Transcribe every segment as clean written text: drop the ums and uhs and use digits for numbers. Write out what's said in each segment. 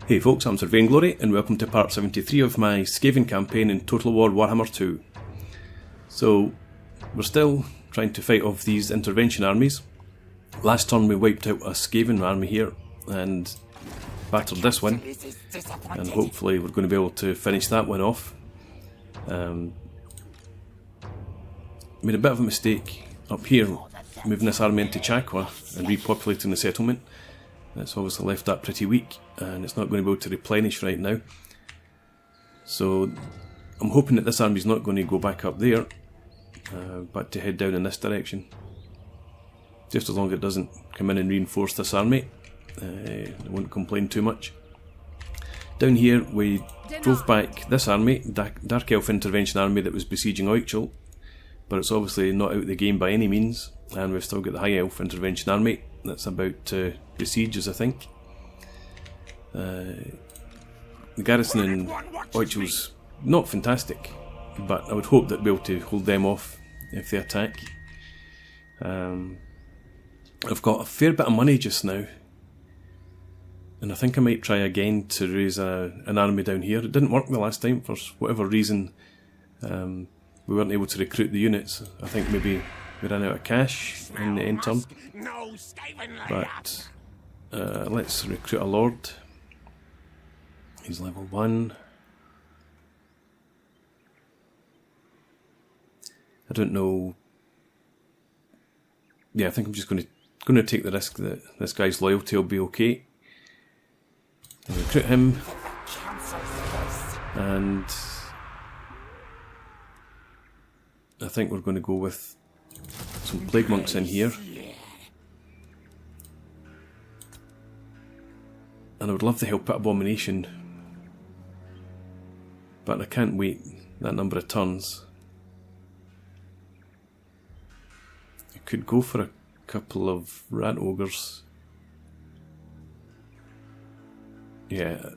Hey folks, I'm Sir Vainglory and welcome to part 73 of my Skaven campaign in Total War Warhammer 2. So, we're still trying to fight off these intervention armies. Last turn we wiped out a Skaven army here and battered this one, and hopefully we're going to be able to finish that one off. Made a bit of a mistake up here, moving this army into Chakwa and repopulating the settlement. It's obviously left that pretty weak, and it's not going to be able to replenish right now. So I'm hoping that this army's not going to go back up there, but to head down in this direction. Just as long as it doesn't come in and reinforce this army, I won't complain too much. Down here we drove back this army, Dark Elf Intervention Army that was besieging Oichel, but it's obviously not out of the game by any means, and we've still got the High Elf Intervention Army that's about to besiege us, I think. The garrison in Oichel's not fantastic, but I would hope that we'll be able to hold them off if they attack. I've got a fair bit of money just now, and I think I might try again to raise an army down here. It didn't work the last time for whatever reason. We weren't able to recruit the units. I think maybe we ran out of cash in the end turn. But let's recruit a lord. He's level 1. I don't know. Yeah, I think I'm just going to take the risk that this guy's loyalty will be okay. I'll recruit him, and I think we're going to go with some plague monks in here. And I would love to help out Abomination, but I can't wait that number of turns. I could go for a couple of rat ogres. Yeah,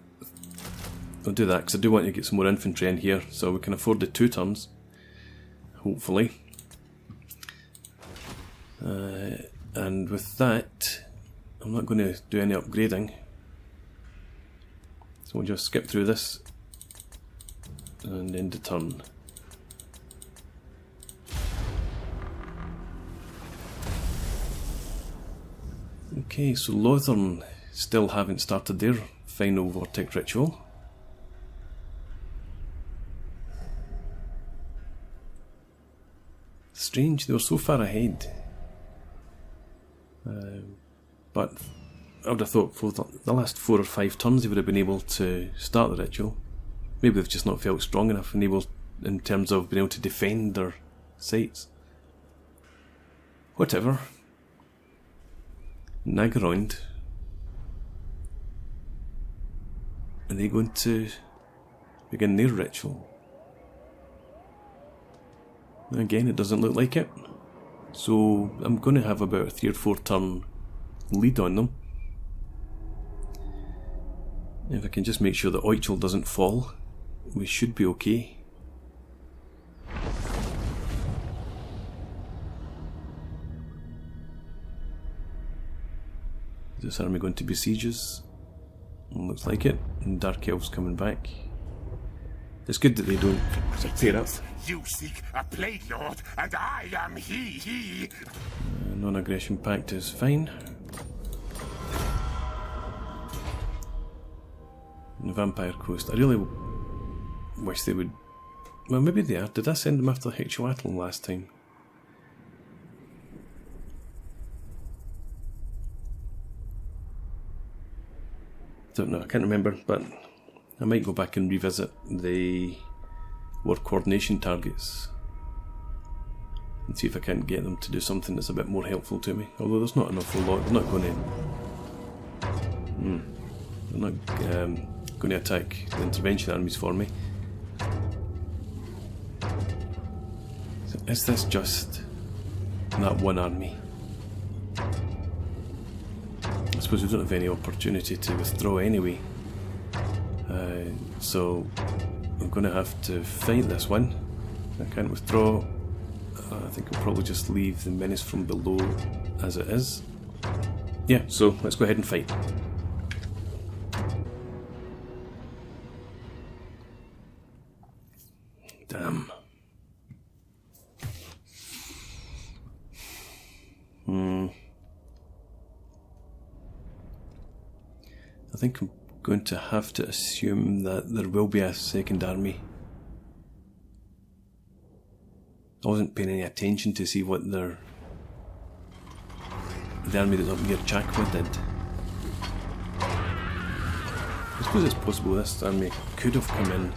I'll do that because I do want to get some more infantry in here so we can afford the 2 turns, hopefully. And with that, I'm not going to do any upgrading. So we'll just skip through this and end the turn. Okay, so Lothern still haven't started their final Vortex ritual. Strange, they were so far ahead. But I would have thought for the last 4 or 5 turns they would have been able to start the ritual. Maybe they've just not felt strong enough and able, in terms of being able to defend their sites. Whatever. Nagaround. Are they going to begin their ritual? Again, it doesn't look like it. So I'm going to have about a 3 or 4 turn lead on them. If I can just make sure that Oichel doesn't fall, we should be okay. Is this army going to besiege us? Looks like it. And Dark Elf's coming back. It's good that they don't pair up. You seek a plague lord, and I am he. Non-aggression pact is fine. The Vampire Coast. I really wish they would. Well, maybe they are. Did I send them after Hexuatl last time? Don't know. I can't remember, but I might go back and revisit the war coordination targets and see if I can get them to do something that's a bit more helpful to me. Although there's not an awful lot. They're not going to. They're not going to attack the intervention armies for me. So is this just that one army? I suppose we don't have any opportunity to withdraw anyway. So I'm going to have to fight this one. I can't withdraw. I think I'll probably just leave the menace from below as it is. Yeah, so let's go ahead and fight. I think I'm going to have to assume that there will be a second army. I wasn't paying any attention to see what the army that's up near Chakwa did. I suppose it's possible this army could have come in and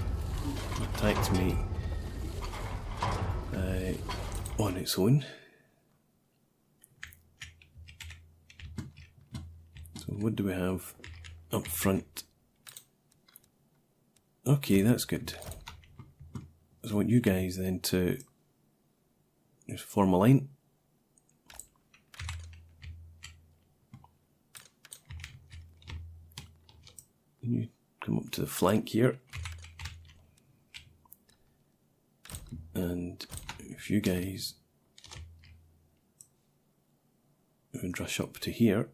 attacked me on its own. So what do we have up front? Okay, that's good. So I want you guys then to just form a line. And you come up to the flank here. And if you guys would rush up to here,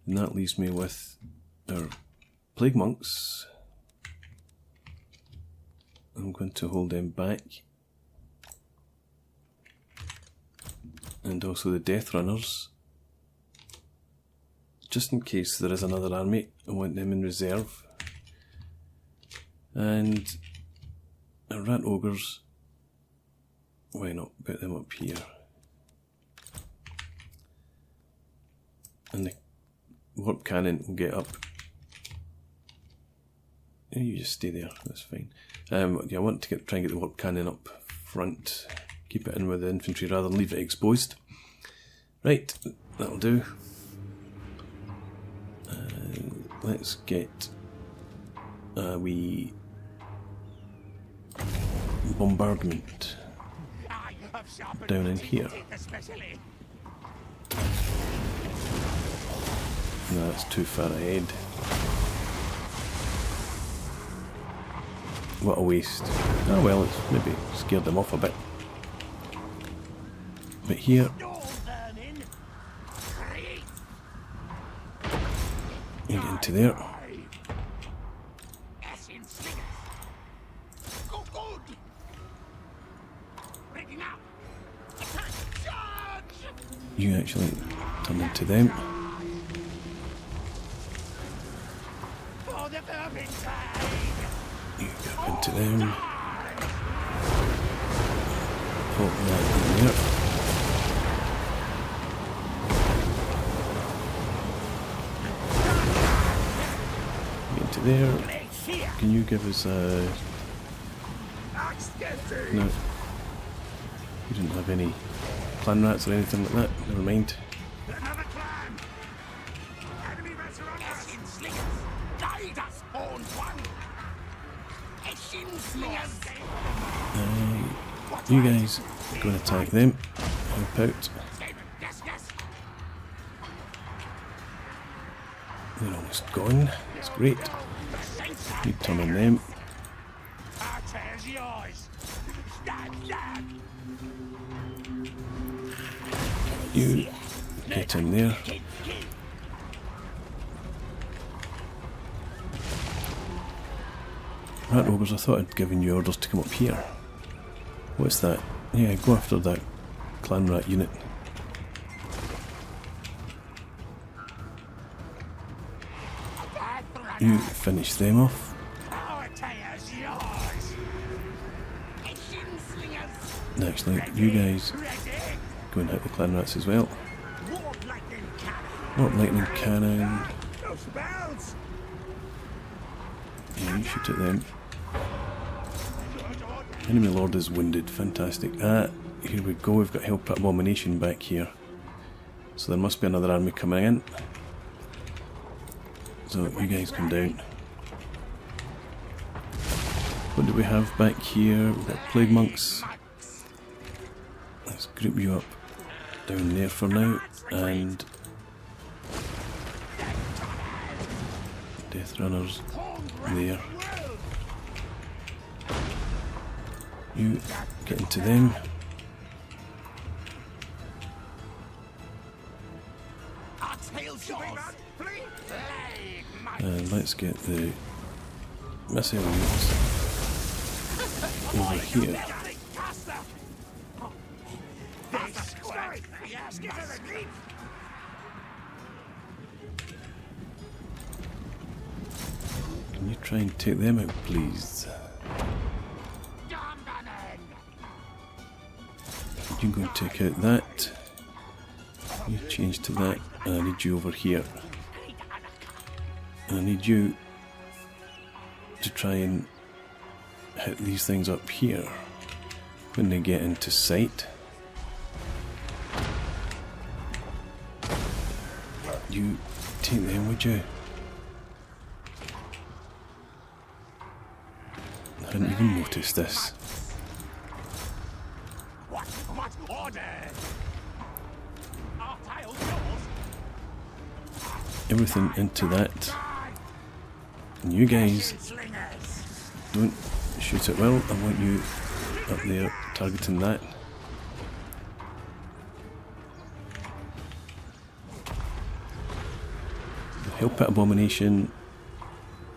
and that leaves me with our plague monks. I'm going to hold them back, and also the death runners, just in case there is another army. I want them in reserve. And our rat ogres, why not put them up here? And the warp cannon will get up. Yeah, you just stay there, that's fine. Yeah, I want to try and get the warp cannon up front. Keep it in with the infantry rather than leave it exposed. Right, that'll do. Let's get a wee bombardment down in here. No, that's too far ahead. What a waste. Oh well, it's maybe scared them off a bit. But here, you get into there. You actually turn into them. You get up into them. Pop that in there. Get into there. Can you give us a... No. You didn't have any clan rats or anything like that. Never mind. You guys go and attack them. Help out. They're almost gone. That's great. You turn on them. You get in there. Rat ogres, I thought I'd given you orders to come up here. What's that? Yeah, go after that clan rat unit. You finish them off. Actually, you guys go and hit the clan rats as well. Warp lightning cannon. Yeah, you shoot at them. Enemy lord is wounded, fantastic. Here we go, we've got Help Abomination back here. So there must be another army coming in. So you guys come down. What do we have back here? We've got plague monks. Let's group you up down there for now. And death runners there. You get into them. And let's get the missile units over here. try and take them out, please. You go and take out that. You change to that. And I need you over here. And I need you to try and hit these things up here when they get into sight. You take them, would you? I hadn't even noticed this. What order? Everything into that. And you guys don't shoot it well. I want you up there targeting that. The Hell Pit Abomination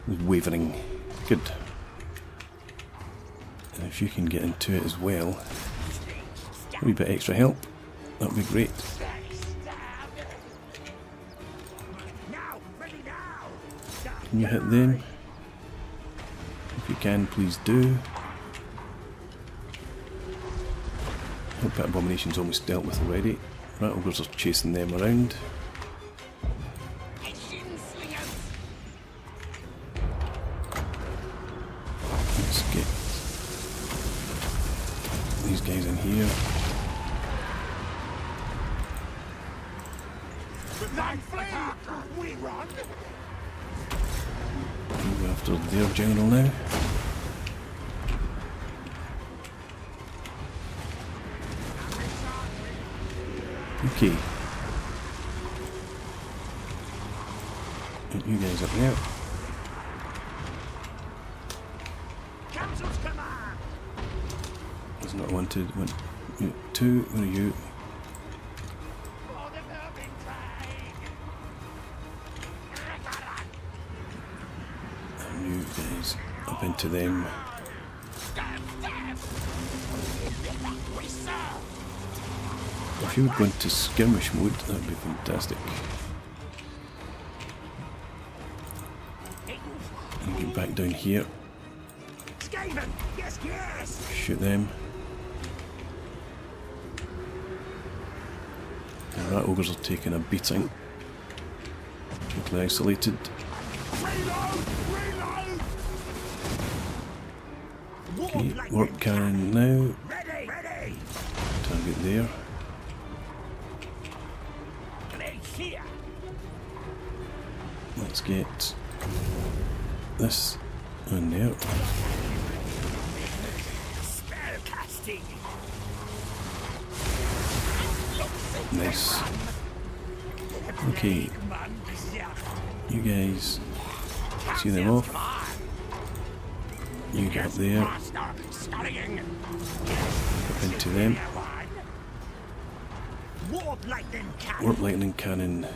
is wavering. Good. And if you can get into it as well, a wee bit extra help, that would be great. Can you hit them? If you can, please do. Hell Pit Abomination's almost dealt with already. Rat Ogres are chasing them around. Let's get these guys in here. We run. Go after their general now. Okay. Get you guys up there. It's not wanted. One, two. Where are you? You guys up into them. If you would go into skirmish mode, that would be fantastic. And get back down here. Skaven, yes, yes. Shoot them. The rat ogres are taking a beating. Totally isolated. Okay, warp cannon now. Target there. Let's get this on there. Nice. Okay, you guys see them off. You get up there. Up into them. Warp lightning cannon.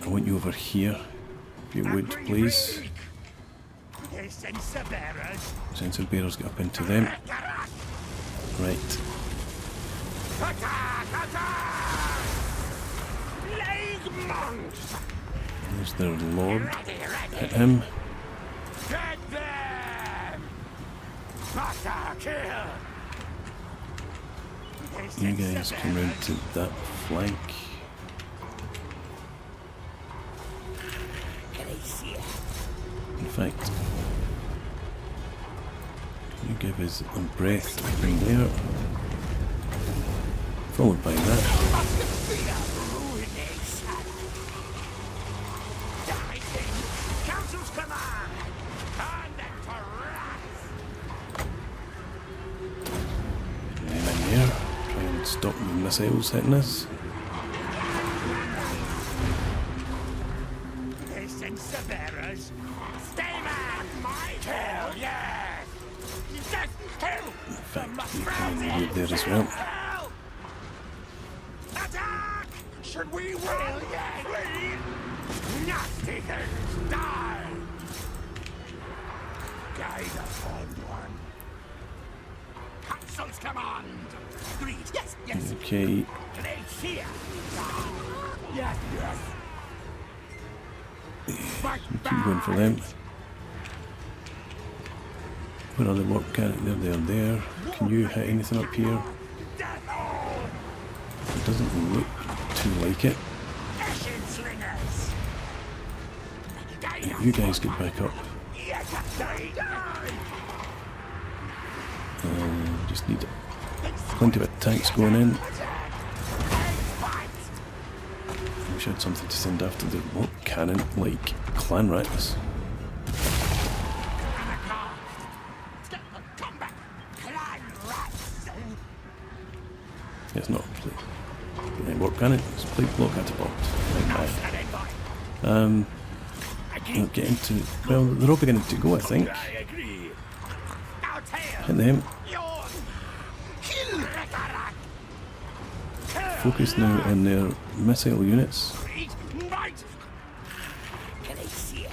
I want you over here, if you would, please. Sensor bearers, get up into them. Right. There's their lord. Hit him. You guys come round to that flank. In fact, you give us a breath in there, followed by that. Stop the missiles hitting us. In fact, you can move there as well. Attack! Should we win? Nasty things die! Guide us on one. Council's command! Yes, yes. Okay. Yes, yes. Keep going for them. Where are the warp cannons? There they are there. Can you hit anything up here? It doesn't look too like it. You guys get back up. Just need plenty of tanks going in. I wish I had something to send after the warp cannon, like clan rats. It's not warp cannon, it's plate block catapult. Not getting to. Well, they're all beginning to go, I think. Hit them. Focus now on their missile units.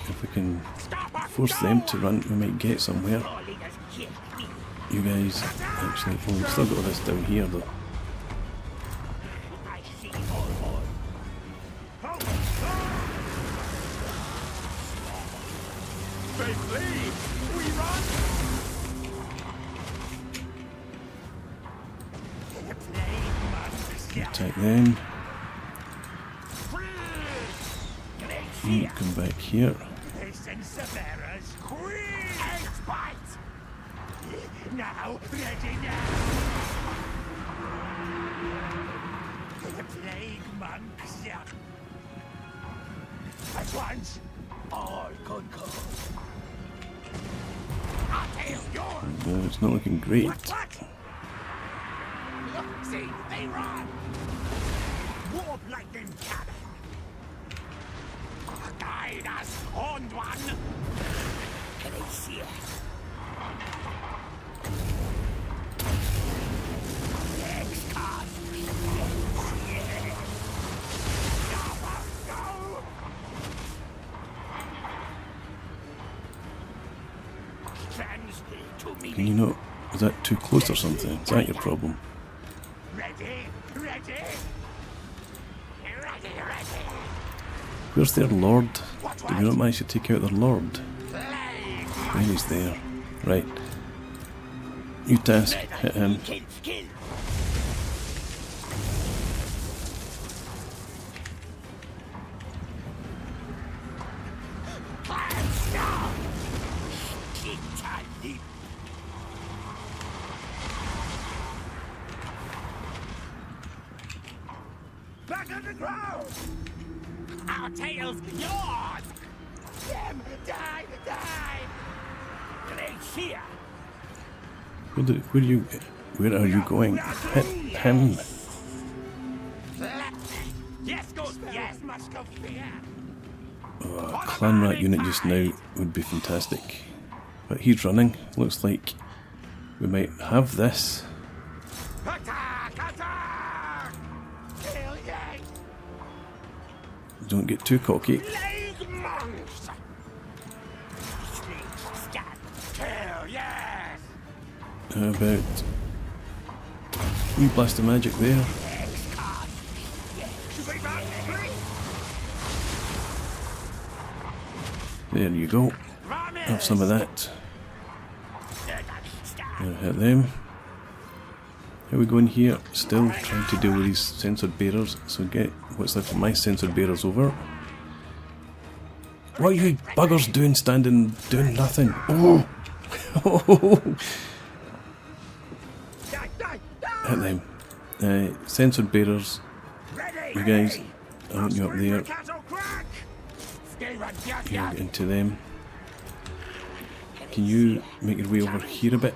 If we can force them to run, we might get somewhere. You guys, actually, well, we've still got all this down here though. Attack them. Come back here. Now, ready now. The plague monks. At once, all good cause. No, it's not looking great. What? See, they run. Warp lightning cannon. Guide us, horned one. Can they see us? Can you not? Is that too close or something? Is that your problem? Ready, ready, ready, ready. Where's their lord? Did we not manage to take out their lord? There he's there. Right. New task. Hit him. Back on the ground! Our tails yours! Them die, die! Glacier! Where are you going? Hit him! Yes, go, yes, must go fear! Oh, a clan rat unit just now would be fantastic. But he's running. Looks like we might have this. Attack! Attack! Kill ye! Don't get too cocky. Plague monks! Stand! Kill, yes! How about wee blast of magic there? There you go. Have some of that. Hit them. How we going here? Still trying to deal with these censored bearers. So get what's left of my censored bearers over. What are you buggers doing standing doing nothing? Oh! Hit them. Censored bearers. You guys, I want you up there. You get into them. Can you make your way over here a bit?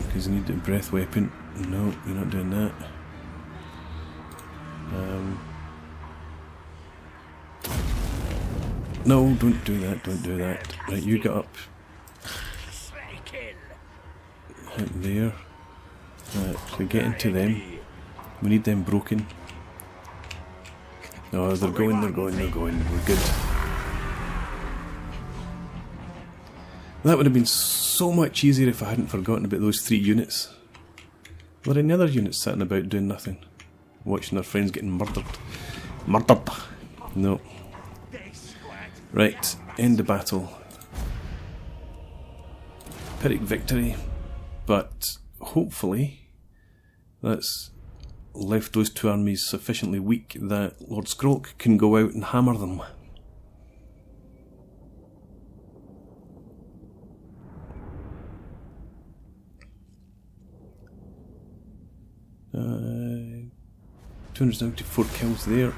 Because you need a breath weapon. No, you're not doing that. No, don't do that, don't do that. Right, you get up. Hit there. So get into them. We need them broken. Oh, they're going. We're good. That would have been so much easier if I hadn't forgotten about those 3 units. Were there any other units sitting about doing nothing? Watching their friends getting murdered? Murdered. No. Right, end the battle. Pyrrhic victory, but hopefully that's left those two armies sufficiently weak that Lord Skrule can go out and hammer them. Uh, 274 kills there.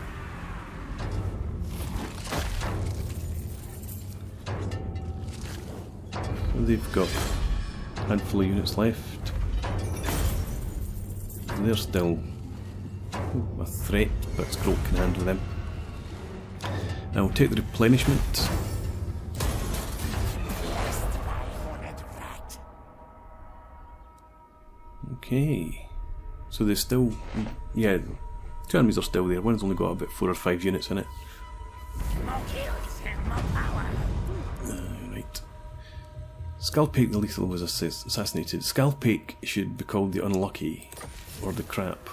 They've got a handful of units left. They're still a threat, but Skrule can handle them. I'll take the replenishment. Okay. So there's still, yeah, two armies are still there. One's only got about 4 or 5 units in it. Right. Scalpake the Lethal was assassinated. Scalpake should be called the Unlucky, or the Crap.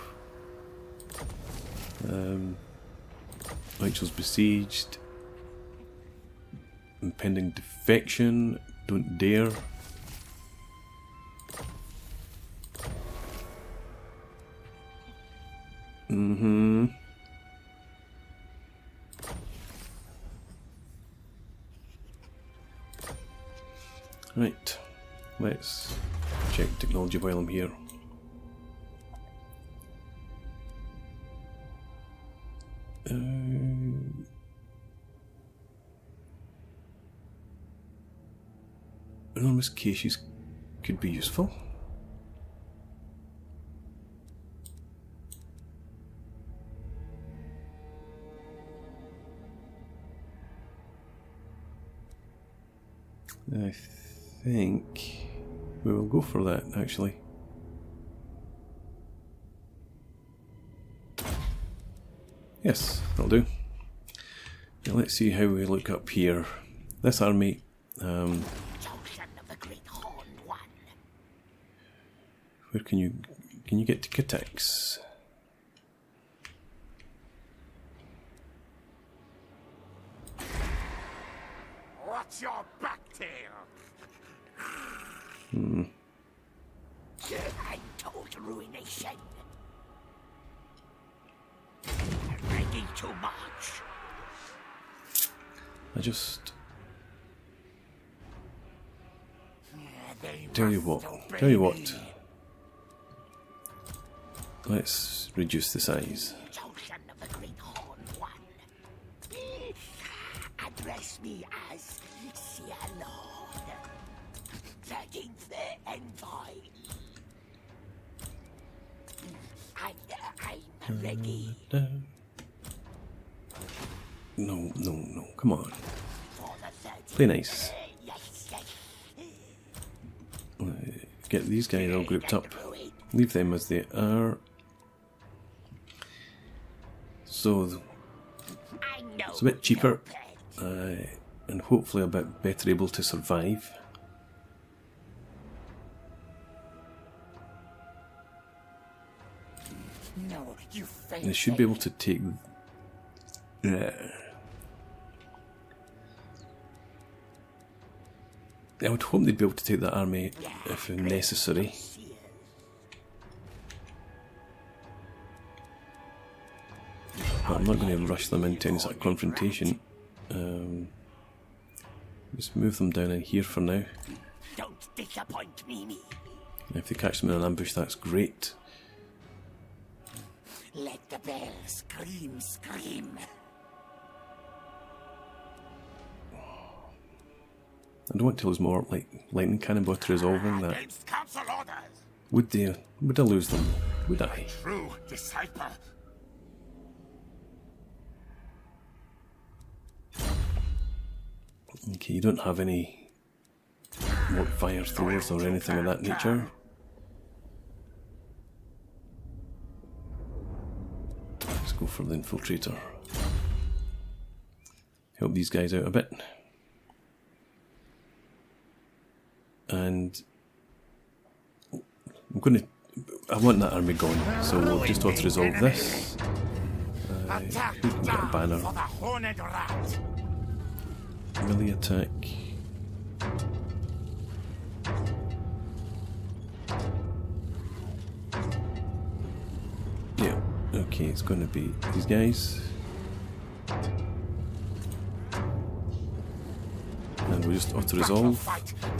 Rachel's besieged. Impending defection. Don't dare. Right, let's check technology while I'm here. Enormous caches could be useful. I think we will go for that, actually. Yes, that'll do. Now let's see how we look up here. This army, where can you get to Kitex? What's your back tail? And total ruination. Ready to march. I just tell you what. Let's reduce the size. Address me as Lord, 13th Envoy. I'm ready. No, come on. Play nice. Get these guys all grouped up. Leave them as they are. So it's a bit cheaper. And hopefully a bit better able to survive. No, you They should be able to take. I would hope they'd be able to take that army if necessary. But I'm not going to rush them into any sort of confrontation. Just move them down in here for now. Don't disappoint me. If they catch them in an ambush, that's great. Let the bell scream, scream. I don't want to lose more lightning cannonball to resolving that. Council orders. Would I lose them? Would I? True disciple. Okay, you don't have any more fire throwers or anything of that nature. Let's go for the infiltrator. Help these guys out a bit. And I want that army gone, so we'll just auto-resolve this. Who can get a banner? For the horned rat. Melee attack. Yeah, okay, it's going to be these guys. And we'll just auto-resolve.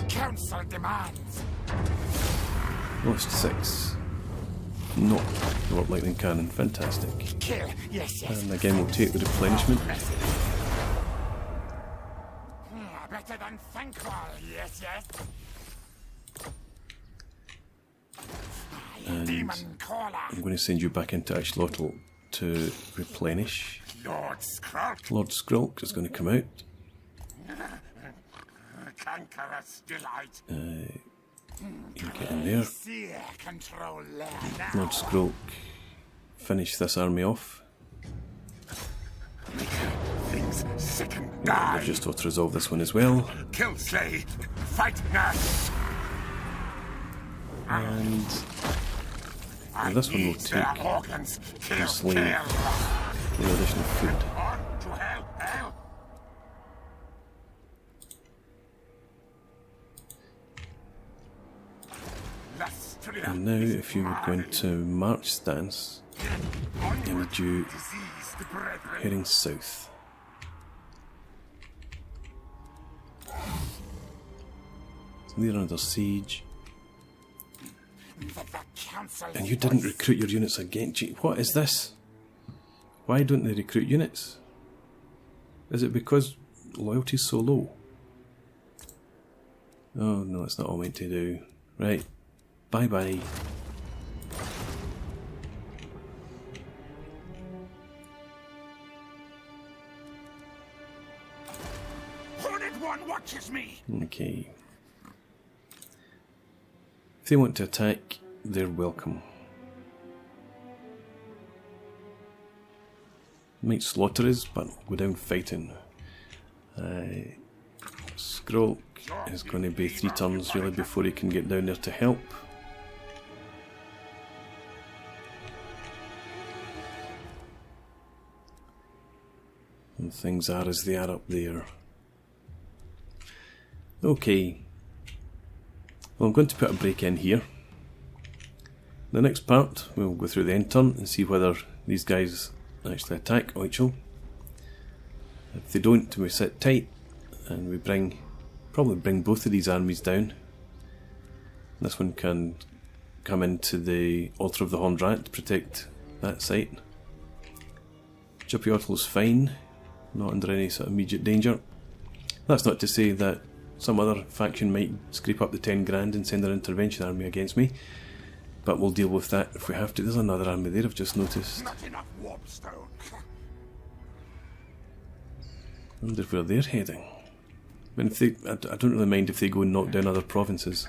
Council demands. Lost 6. Not the Warp Lightning Cannon, fantastic. Kill, yes, yes. And again we'll take the replenishment. Better than thankful, yes, yes. And Demon caller. I'm going to send you back into Axolotl to replenish. Lord Skrule. Lord Skrule is going to come out. Conqueror's delight. You get in there. Control Lord Skrule, finish this army off. Things sick and We'll die. just auto-resolve this one as well. Kill, slay, fight, nurse. And well, this one will take Organs. Kill, slave kill. the additional food. On to hell, hell. And now if you were going to march stance, I need you heading south. So they're under siege. And you didn't recruit your units again. Gee, what is this? Why don't they recruit units? Is it because loyalty's so low? Oh no, it's not all meant to do. Right. Bye bye. Horned one watches me. Okay. If they want to attack, they're welcome. Might slaughter us, but go down fighting. Skrule is going to be 3 turns really before he can get down there to help. And things are as they are up there. Okay. Well, I'm going to put a break in here. The next part, we'll go through the end turn and see whether these guys actually attack Oichel. If they don't, we sit tight and we probably bring both of these armies down. This one can come into the Altar of the Horned Rat to protect that site. Chippy-Otl's fine, not under any sort of immediate danger. That's not to say that some other faction might scrape up the 10 grand and send their intervention army against me, but we'll deal with that if we have to. There's another army there I've just noticed. Not enough warpstone. I wonder where they're heading. I mean, if they, I don't really mind if they go and knock down other provinces.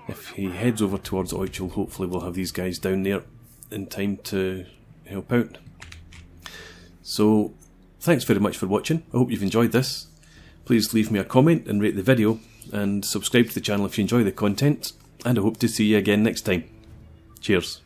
If he heads over towards Oichel, hopefully we'll have these guys down there in time to help out. So, thanks very much for watching. I hope you've enjoyed this. Please leave me a comment and rate the video, and subscribe to the channel if you enjoy the content, and I hope to see you again next time. Cheers.